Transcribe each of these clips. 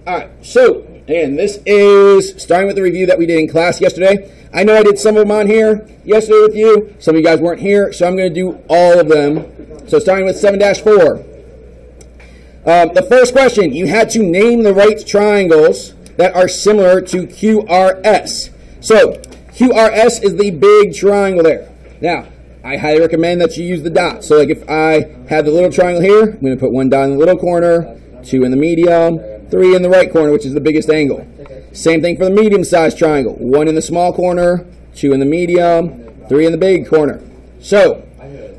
All right, so, and this is starting with the review that we did in class yesterday. I know I did some of them on here yesterday with you. Some of you guys weren't here, so I'm going to do all of them. So starting with 7-4. The first question, you had to name the right triangles that are similar to QRS. So, QRS is the big triangle there. Now, I highly recommend that you use the dots. So like if I have the little triangle here, I'm going to put one dot in the little corner, 2 in the medium, 3 in the right corner, which is the biggest angle. Same thing for the medium-sized triangle. 1 in the small corner, 2 in the medium, 3 in the big corner. So,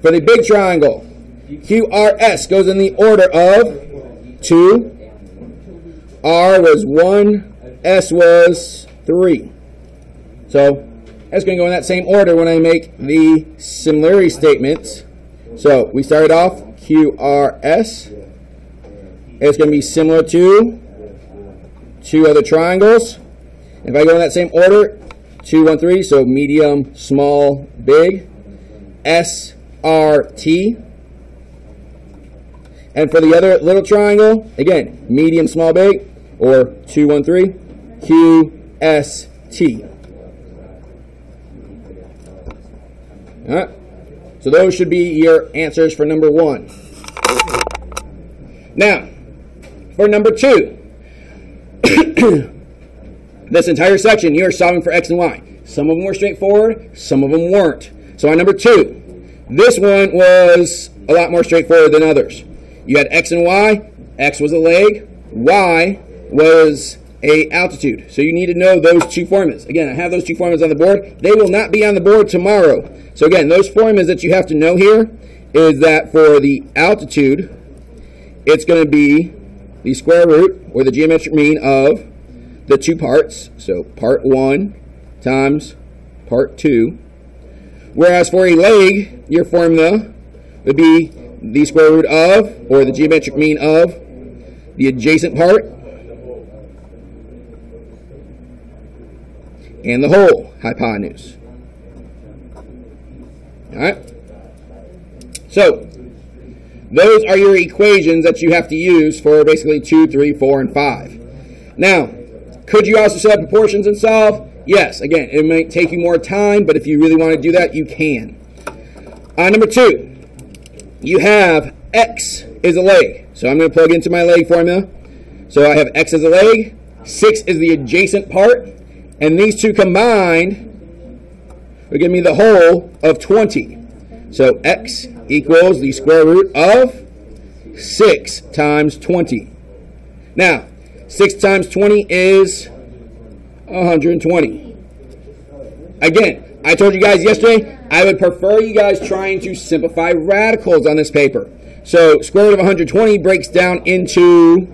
for the big triangle, QRS goes in the order of 2, R was 1, S was 3. So, that's going to go in that same order when I make the similarity statements. So, we started off QRS. It's going to be similar to 2 other triangles. If I go in that same order, 2, 1, 3, so medium, small, big, S, R, T. And for the other little triangle, again, medium, small, big, or 2, 1, 3, Q, S, T. All right. So those should be your answers for number 1. Now, for number 2, this entire section, you're solving for X and Y. Some of them were straightforward, some of them weren't. So on number 2, this one was a lot more straightforward than others. You had X and Y. X was a leg. Y was a altitude. So you need to know those 2 formulas. Again, I have those 2 formulas on the board. They will not be on the board tomorrow. So again, those formulas that you have to know here is that for the altitude, it's going to be the square root or the geometric mean of the 2 parts. So part 1 times part 2. Whereas for a leg, your formula would be the square root of, or the geometric mean of, the adjacent part and the whole hypotenuse. Alright? So, those are your equations that you have to use for basically 2, 3, 4, and 5. Now, could you also set up proportions and solve? Yes. Again, it might take you more time, but if you really want to do that, you can. Number 2, you have X is a leg. So I'm going to plug into my leg formula. So I have X as a leg, 6 is the adjacent part, and these 2 combined will give me the whole of 20. So X equals the square root of 6 times 20. Now, 6 times 20 is 120. Again, I told you guys yesterday, I would prefer you guys trying to simplify radicals on this paper. So, square root of 120 breaks down into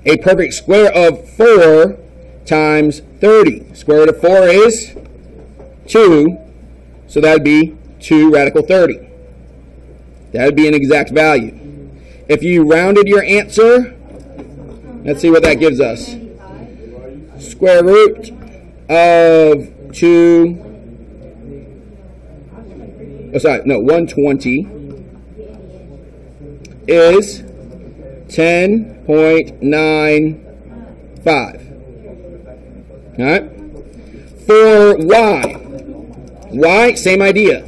a perfect square of 4 times 30. Square root of 4 is 2, so that would be 2 radical 30. That would be an exact value. If you rounded your answer, let's see what that gives us. Square root of 120 is 10.95. All right? For Y, same idea.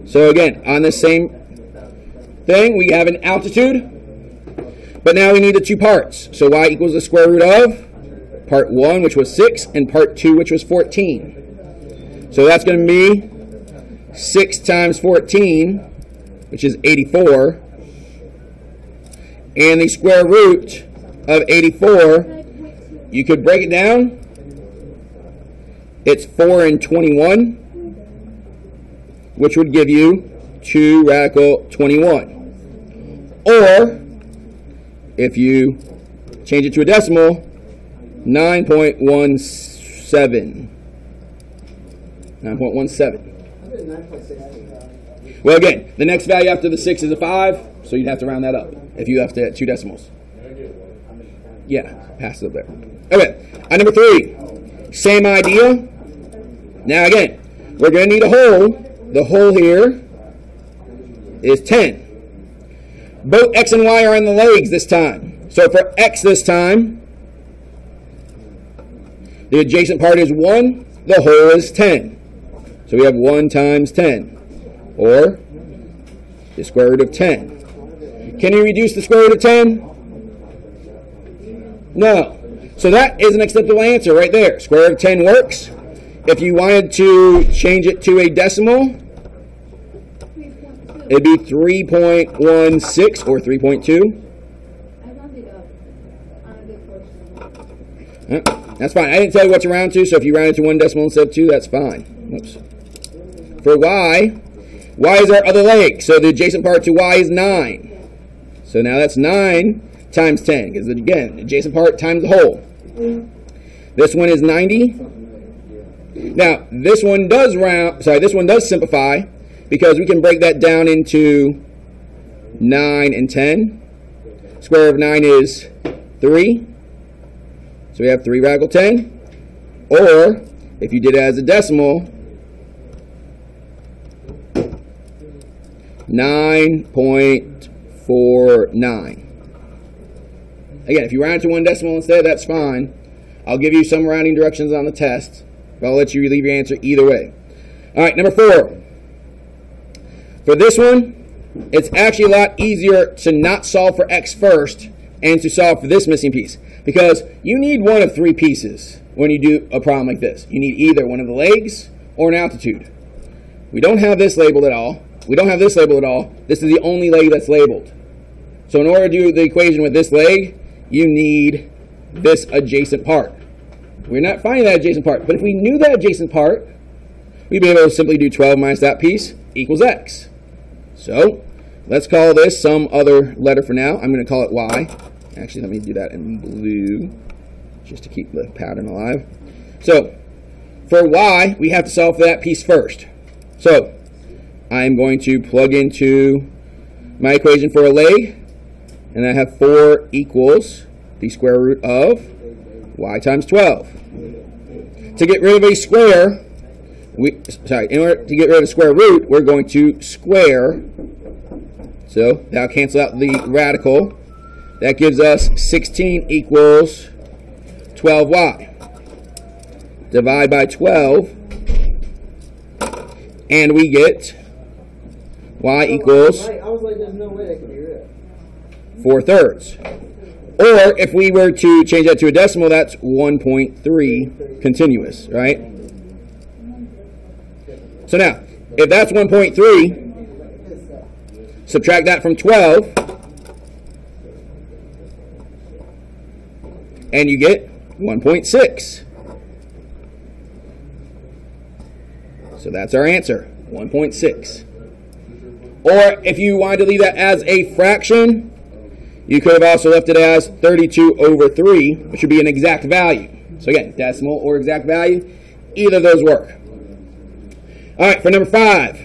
So again, on the same thing, we have an altitude, but now we need the 2 parts. So Y equals the square root of part 1, which was 6, and part 2, which was 14. So that's going to be 6 times 14, which is 84. And the square root of 84, you could break it down. It's 4 and 21, which would give you 2 radical 21. Or, if you change it to a decimal, 9.17. 9.17. Well, again, the next value after the 6 is a 5, so you'd have to round that up if you left it at 2 decimals. Yeah, pass it up there. Okay, number 3, same idea. Now, again, we're going to need a whole. The whole here is 10. Both X and Y are in the legs this time. So for x this time, the adjacent part is 1, the whole is 10. So we have 1 times 10, or the square root of 10. Can you reduce the square root of 10? No. So that is an acceptable answer right there. Square root of 10 works. If you wanted to change it to a decimal, it'd be 3.16 or 3.2. That's fine. I didn't tell you what to round to, so if you round it to 1 decimal instead of 2, that's fine. Oops. For y is our other leg. So the adjacent part to y is 9. So now that's 9 times 10, because again, adjacent part times the whole. This one is 90. Now, this one does simplify, because we can break that down into 9 and 10. Square root of 9 is 3. So we have 3 radical 10. Or, if you did it as a decimal, 9.49. Again, if you round it to 1 decimal instead, that's fine. I'll give you some rounding directions on the test, but I'll let you leave your answer either way. All right, number 4. For this one, it's actually a lot easier to not solve for x first and to solve for this missing piece, because you need one of 3 pieces when you do a problem like this. You need either one of the legs or an altitude. We don't have this labeled at all. We don't have this labeled at all. This is the only leg that's labeled. So in order to do the equation with this leg, you need this adjacent part. We're not finding that adjacent part, but if we knew that adjacent part, we'd be able to simply do 12 minus that piece equals x. So let's call this some other letter for now. I'm going to call it y. Actually, let me do that in blue, just to keep the pattern alive. So for y, we have to solve for that piece first. So I'm going to plug into my equation for a leg, and I have 4 equals the square root of y times 12. To get rid of a square, in order to get rid of a square root, we're going to square. So that'll cancel out the radical. That gives us 16 equals 12y. Divide by 12, and we get y equals 4/3. Or if we were to change that to a decimal, that's 1.3 continuous, right? So now, if that's 1.3, subtract that from 12, and you get 1.6. So that's our answer, 1.6. Or if you wanted to leave that as a fraction, you could have also left it as 32/3, which would be an exact value. So again, decimal or exact value, either of those work. All right, for number 5.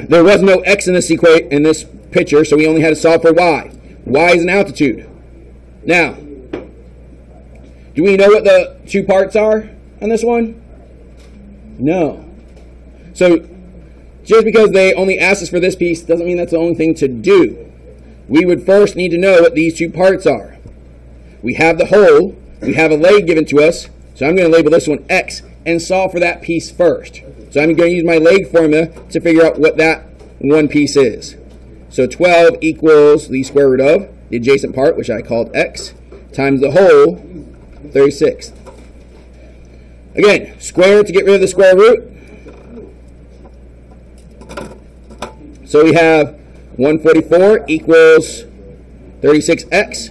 There was no x in this picture, so we only had to solve for y. Y is an altitude. Now, do we know what the 2 parts are on this one? No. So just because they only asked us for this piece doesn't mean that's the only thing to do. We would first need to know what these 2 parts are. We have the whole, we have a leg given to us, so I'm going to label this one x and solve for that piece first. So I'm going to use my leg formula to figure out what that one piece is. So 12 equals the square root of the adjacent part, which I called x, times the whole, 36. Again, square to get rid of the square root. So we have 144 equals 36x.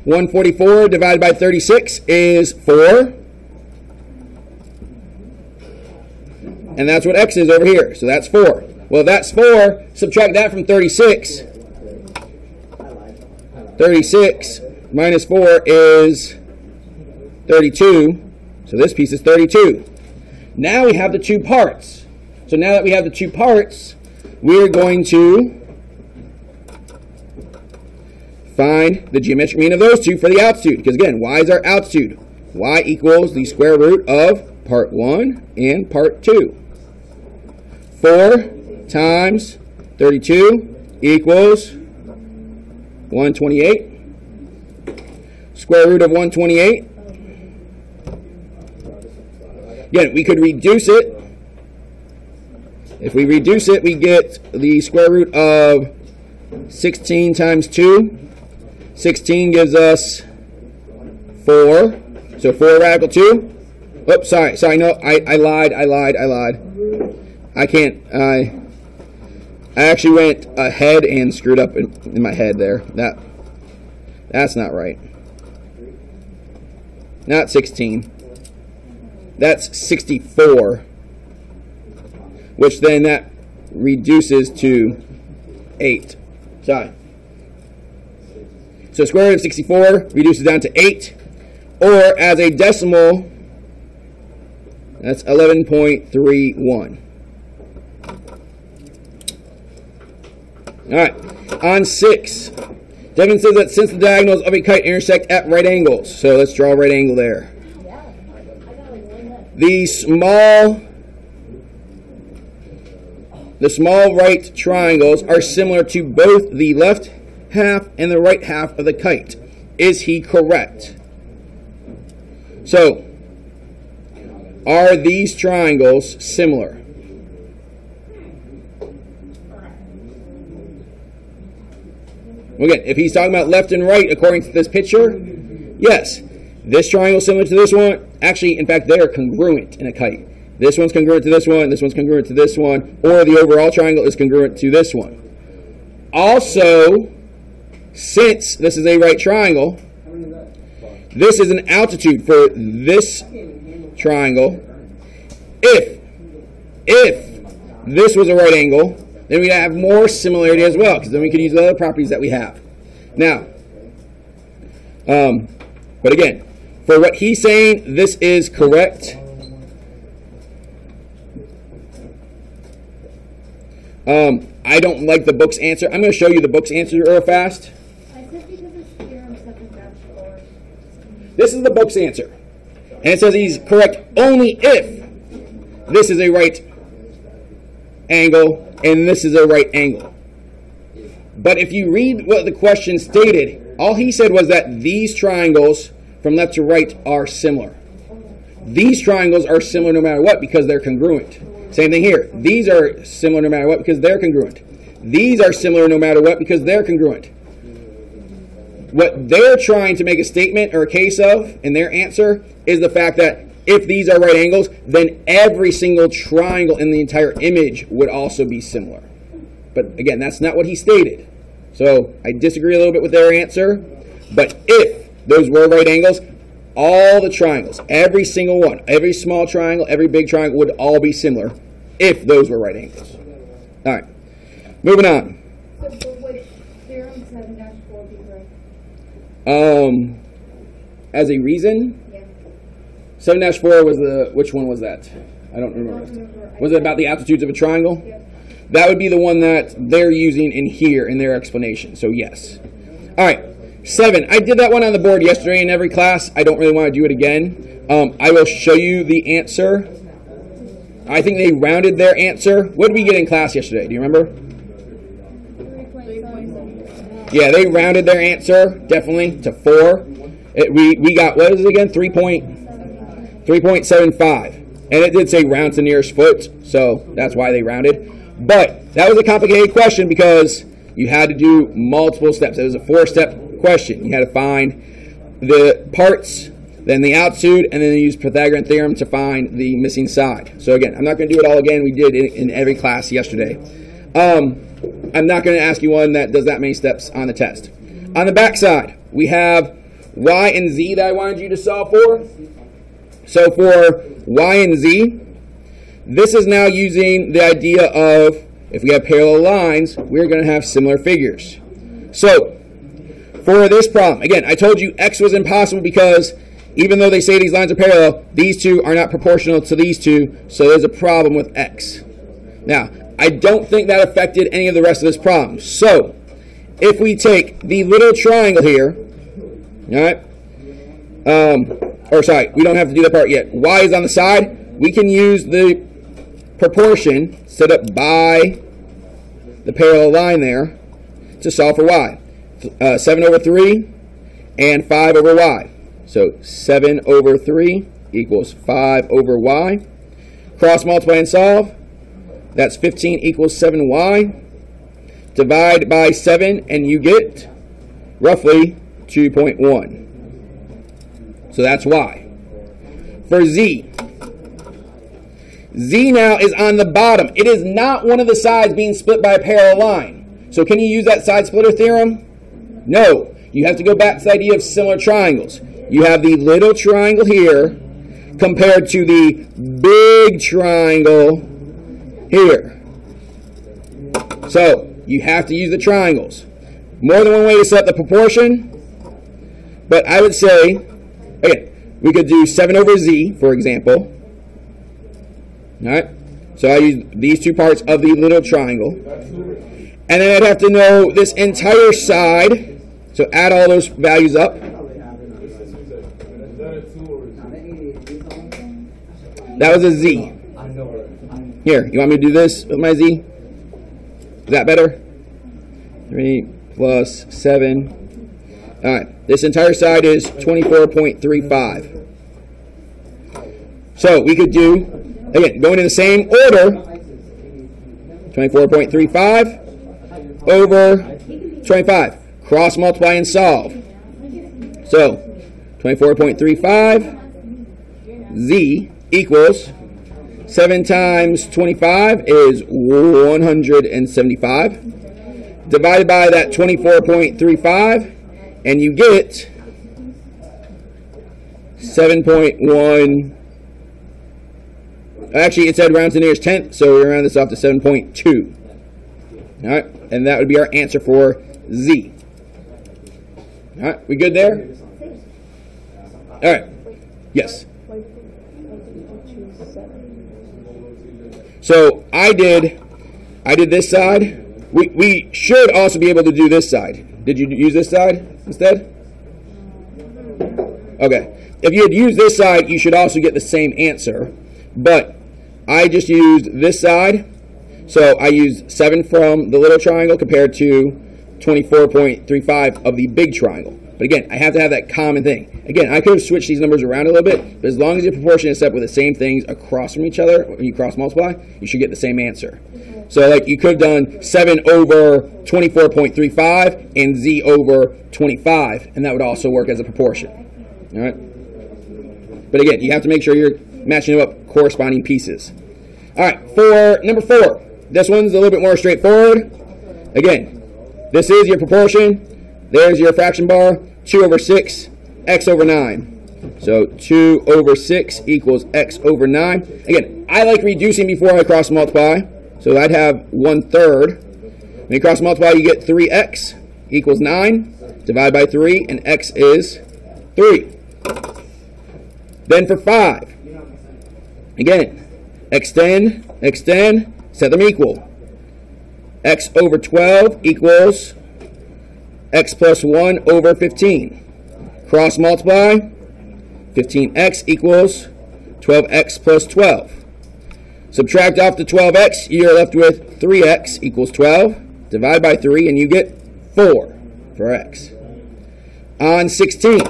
144 divided by 36 is 4. And that's what x is over here. So that's 4. Well, that's 4. Subtract that from 36. 36 minus 4 is 32. So this piece is 32. Now we have the 2 parts. So now that we have the 2 parts, we're going to find the geometric mean of those 2 for the altitude. Because again, y is our altitude. Y equals the square root of part 1 and part 2. 4 times 32 equals 128. Square root of 128. Again, we could reduce it. If we reduce it, we get the square root of 16 times 2. 16 gives us 4. So 4 radical 2. Oops, sorry, no, I lied. I can't, I actually went ahead and screwed up in my head there. That's not right. Not 16. That's 64. Which then that reduces to 8. Sorry. So square root of 64 reduces down to 8. Or as a decimal, that's 11.31. Alright, on 6. Devin says that since the diagonals of a kite intersect at right angles. So let's draw a right angle there. The small right triangles are similar to both the left half and the right half of the kite. Is he correct? So, are these triangles similar? Again, if he's talking about left and right according to this picture, yes. This triangle is similar to this one. Actually, in fact, they are congruent in a kite. This one's congruent to this one, this one's congruent to this one, or the overall triangle is congruent to this one. Also, since this is a right triangle, this is an altitude for this triangle. If this was a right angle, then we'd have more similarity as well, because then we could use the other properties that we have. Now, but again, for what he's saying, this is correct. I don't like the book's answer. I'm going to show you the book's answer real fast. I said because it's theorem 7-4. This is the book's answer. And it says he's correct only if this is a right angle and this is a right angle. But if you read what the question stated, all he said was that these triangles from left to right are similar. These triangles are similar no matter what because they're congruent. Same thing here. These are similar no matter what because they're congruent. These are similar no matter what because they're congruent. What they're trying to make a statement or a case of in their answer is the fact that if these are right angles, then every single triangle in the entire image would also be similar. But again, that's not what he stated. So I disagree a little bit with their answer. But if those were right angles, all the triangles, every single one, every small triangle, every big triangle would all be similar if those were right angles. All right, moving on. So would theorem 7-4 be right? As a reason, Yeah. 7-4 was the, which one was that? I don't remember. Was it about the altitudes of a triangle? Yeah. That would be the one that they're using in here in their explanation. So yes. All right. 7. I did that one on the board yesterday in every class. I don't really want to do it again. I will show you the answer. I think they rounded their answer. What did we get in class yesterday? Do you remember? 3.7. Yeah, they rounded their answer, definitely, to 4. We got, what is it again? 3.75. And it did say round to nearest foot, so that's why they rounded. But that was a complicated question because you had to do multiple steps. It was a 4-step question. You had to find the parts, then the altitude, and then use Pythagorean theorem to find the missing side. So again, I'm not going to do it all again. We did it in every class yesterday. I'm not going to ask you one that does that many steps on the test. On the back side, we have y and z that I wanted you to solve for. So for y and z, this is now using the idea of if we have parallel lines, we're going to have similar figures. So for this problem, again, I told you x was impossible because even though they say these lines are parallel, these two are not proportional to these two, so there's a problem with x. Now, I don't think that affected any of the rest of this problem. So, if we take the little triangle here, all right, or sorry, we don't have to do that part yet. Y is on the side. We can use the proportion set up by the parallel line there to solve for y. 7 over 3 and 5 over y. So 7 over 3 equals 5 over y. Cross multiply and solve. That's 15 equals 7y. Divide by 7 and you get roughly 2.1. So that's y. For z. Z now is on the bottom. It is not one of the sides being split by a parallel line. So can you use that side splitter theorem? No. You have to go back to the idea of similar triangles. You have the little triangle here compared to the big triangle here. So you have to use the triangles. More than one way to set the proportion, but I would say, again, we could do 7 over z, for example. All right, so I use these two parts of the little triangle. And then I'd have to know this entire side, so add all those values up. That was a z. Here, you want me to do this with my z? Is that better? 3 plus 7. All right, this entire side is 24.35. So we could do, again, going in the same order, 24.35 over 25. Cross multiply and solve. So 24.35 z equals 7 times 25 is 175. Divided by that 24.35, and you get 7.1. Actually, it said round to the nearest tenth, so we round this off to 7.2. All right, and that would be our answer for z. All right, we good there? All right. Yes. So I did this side. We should also be able to do this side. Did you use this side instead? Okay. If you had used this side, you should also get the same answer. But I just used this side. So I used 7 from the little triangle compared to 24.35 of the big triangle. But again, I have to have that common thing. Again, I could have switched these numbers around a little bit, but as long as your proportion is set with the same things across from each other, when you cross multiply, you should get the same answer. So like you could have done 7 over 24.35 and z over 25, and that would also work as a proportion. All right? But again, you have to make sure you're matching up corresponding pieces. All right, for number 4, this one's a little bit more straightforward. Again, this is your proportion. There's your fraction bar, 2 over 6, x over 9. So 2 over 6 equals x over 9. Again, I like reducing before I cross multiply. So I'd have 1/3. When you cross multiply, you get 3x equals 9. Divide by 3, and x is 3. Then for 5, again, extend, set them equal. X over 12 equals x plus 1 over 15. Cross multiply, 15x equals 12x plus 12. Subtract off the 12x, you're left with 3x equals 12. Divide by 3 and you get 4 for x. On 16,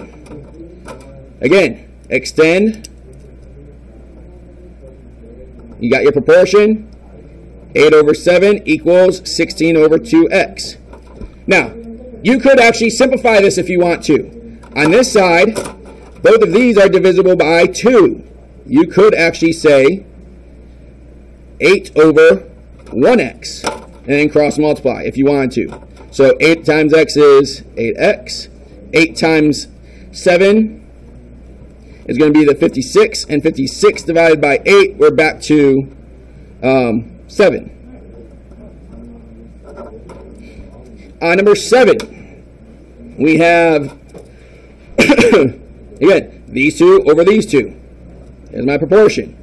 again, extend. You got your proportion. 8 over 7 equals 16 over 2x. Now, you could actually simplify this if you want to. On this side, both of these are divisible by 2. You could actually say 8 over 1x and then cross multiply if you wanted to. So 8 times x is 8x. 8 times 7 is going to be the 56. And 56 divided by 8, we're back to 7. Number 7, we have, again, these two over these two. There's my proportion.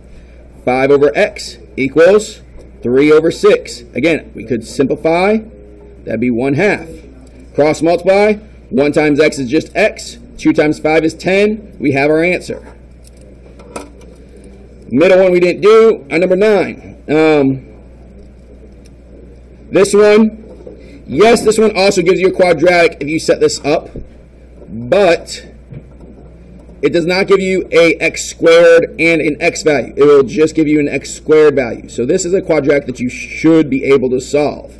5 over x equals 3 over 6. Again, we could simplify. That'd be 1/2. Cross multiply. 1 times x is just x. 2 times 5 is 10. We have our answer. Middle one we didn't do. Number 9. This one, Yes, this one also gives you a quadratic if you set this up, but it does not give you a x squared and an x value. It will just give you an x squared value. So this is a quadratic that you should be able to solve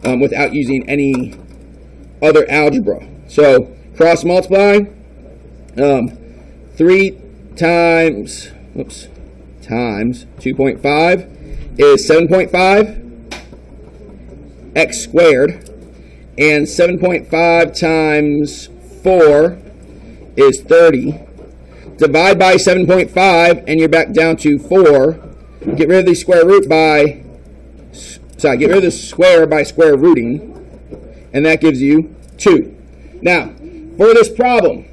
without using any other algebra. So cross multiply, 3 times 2.5 is 7.5 x squared, and 7.5 times 4 is 30. Divide by 7.5 and you're back down to 4. Get rid of the square root by, get rid of the square by square rooting, and that gives you 2. Now, for this problem,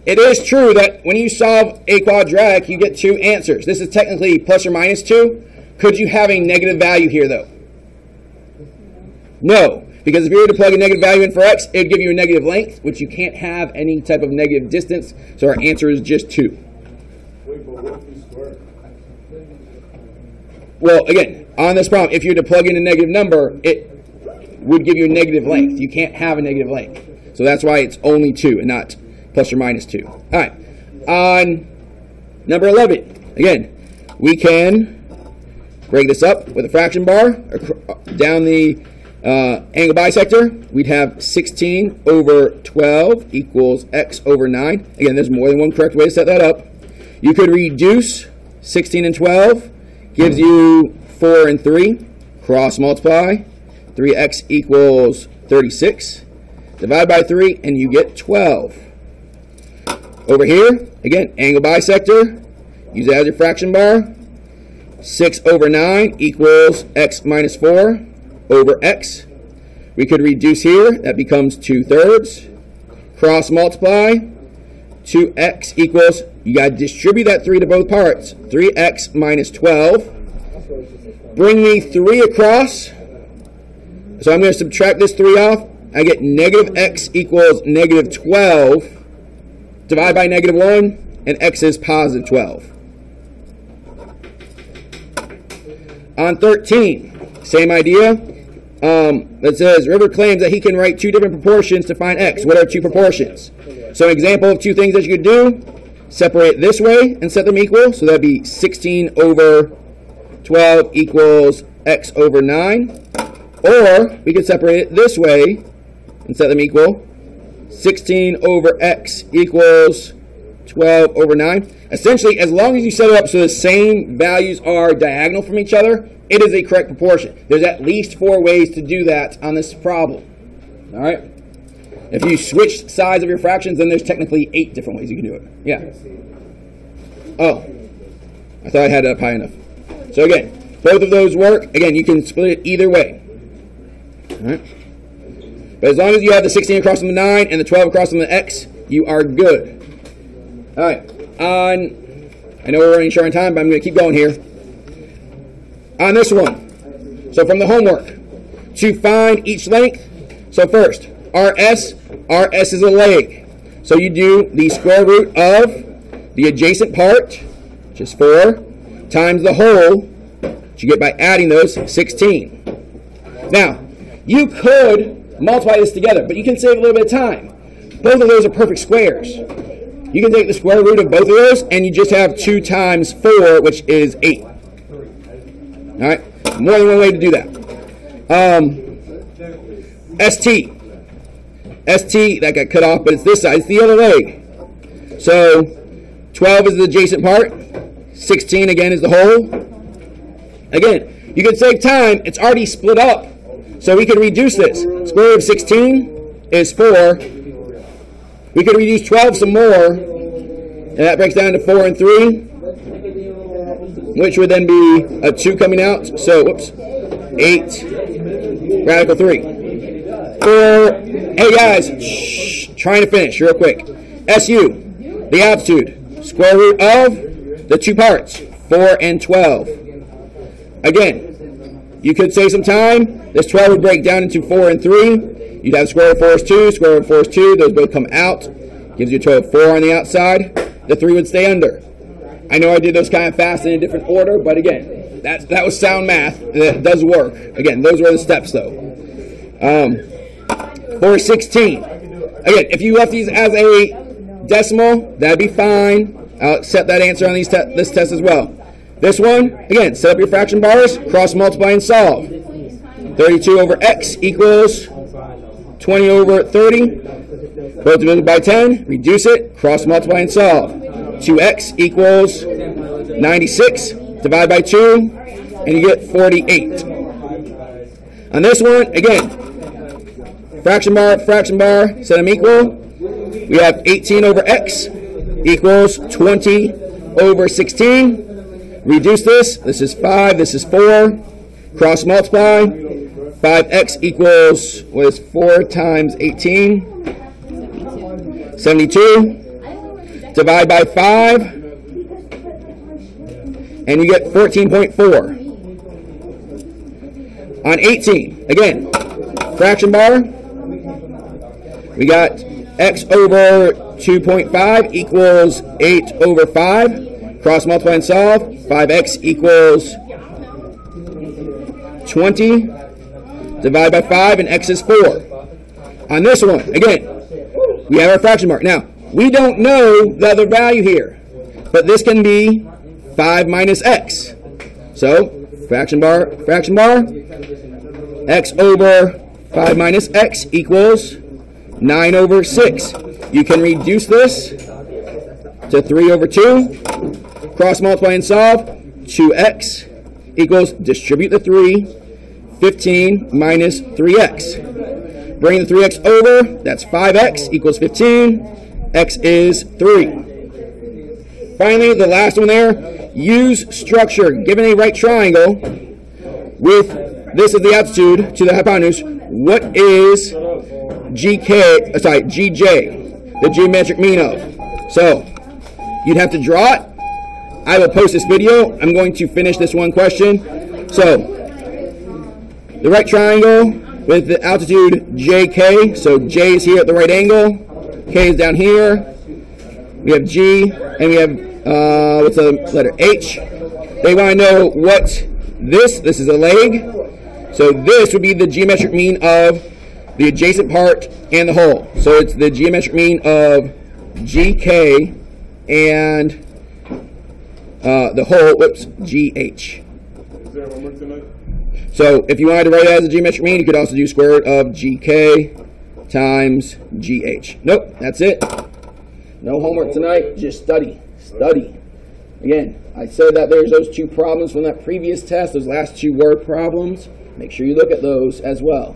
it is true that when you solve a quadratic, you get 2 answers. This is technically plus or minus 2. Could you have a negative value here, though? No, because if you were to plug a negative value in for x, it would give you a negative length, which you can't have any type of negative distance, so our answer is just 2. Wait, but what if we square? Well, again, on this problem, if you were to plug in a negative number, it would give you a negative length. You can't have a negative length. So that's why it's only 2 and not plus or minus 2. All right, on number 11, again, we can break this up with a fraction bar down the angle bisector. We'd have 16 over 12 equals x over 9. Again, there's more than one correct way to set that up. You could reduce 16 and 12, gives you 4 and 3. Cross multiply, 3x equals 36. Divide by 3 and you get 12. Over here, again, angle bisector, use it as your fraction bar. 6 over 9 equals x minus 4 over x. We could reduce here, that becomes 2/3. Cross multiply, 2x equals, you got to distribute that 3 to both parts, 3x minus 12. Bring the 3 across, so I'm going to subtract this 3 off. I get negative x equals negative 12. Divide by negative 1, and x is positive 12. On 13, same idea. It says, River claims that he can write 2 different proportions to find x. What are 2 proportions? So an example of 2 things that you could do, separate this way and set them equal. So that'd be 16 over 12 equals x over 9. Or we could separate it this way and set them equal. 16 over x equals 12 over 9. Essentially, as long as you set it up so the same values are diagonal from each other, it is a correct proportion. There's at least 4 ways to do that on this problem. All right? If you switch sides of your fractions, then there's technically 8 different ways you can do it. Yeah. Oh. I thought I had it up high enough. So again, both of those work. Again, you can split it either way. All right? But as long as you have the 16 across from the 9 and the 12 across from the x, you are good. All right. I know we're running short on time, but I'm going to keep going here. On this one, so from the homework, to find each length, so first, RS is a leg. So you do the square root of the adjacent part, which is 4, times the whole, which you get by adding those, 16. Now, you could multiply this together, but you can save a little bit of time. Both of those are perfect squares. You can take the square root of both of those, and you just have 2 times 4, which is 8. All right, more than one way to do that. ST, that got cut off, but it's this side. It's the other leg. So 12 is the adjacent part. 16, again, is the whole. Again, you can save time. It's already split up. So we can reduce this. Square root of 16 is 4. We could reduce 12 some more, and that breaks down to 4 and 3, which would then be a 2 coming out. So, 8, radical 3. Hey guys, trying to finish real quick. SU, the altitude, square root of the 2 parts, 4 and 12. Again, you could save some time. This 12 would break down into 4 and 3. You'd have square root of 4 is 2, square root of 4 is 2. Those both come out. Gives you a total of 4 on the outside. The 3 would stay under. I know I did those kind of fast in a different order, but again, that was sound math. That does work. Again, those were the steps, though. 4/16. Again, if you left these as a decimal, that'd be fine. I'll accept that answer on this test as well. This one, again, set up your fraction bars, cross multiply and solve. 32 over x equals 20 over 30. Both divided by 10, reduce it, cross multiply and solve. 2x equals 96, divide by 2, and you get 48. On this one, again, fraction bar, set them equal. We have 18 over x equals 20 over 16. Reduce this. This is 5, this is 4. Cross multiply. 5x equals, what is 4 times 18? 72. Divide by 5. And you get 14.4. On 18, again, fraction bar. We got x over 2.5 equals 8 over 5. Cross multiply and solve. 5x equals 20. Divide by 5, and x is 4. On this one, again, we have our fraction bar. Now, we don't know the other value here, but this can be 5 minus x. So, fraction bar, x over 5 minus x equals 9 over 6. You can reduce this to 3 over 2. Cross multiply and solve. 2x equals, distribute the 3, 15 minus 3x. Bring the 3x over, that's 5x equals 15. X is 3. Finally, the last one there, use structure. Given a right triangle with this is the altitude to the hypotenuse, what is GJ, the geometric mean of? So, you'd have to draw it. I will post this video. I'm going to finish this one question. So, the right triangle with the altitude JK. So, J is here at the right angle. K is down here. We have G, and we have, what's the letter? H. They want to know what this is a leg. So, this would be the geometric mean of the adjacent part and the whole. So, it's the geometric mean of GK and the whole, GH. Is there homework tonight? So if you wanted to write it as a geometric mean, you could also do square root of GK times GH. Nope, that's it. No homework tonight, just study. Again, I said that there's those 2 problems from that previous test. Those last 2 word problems. Make sure you look at those as well.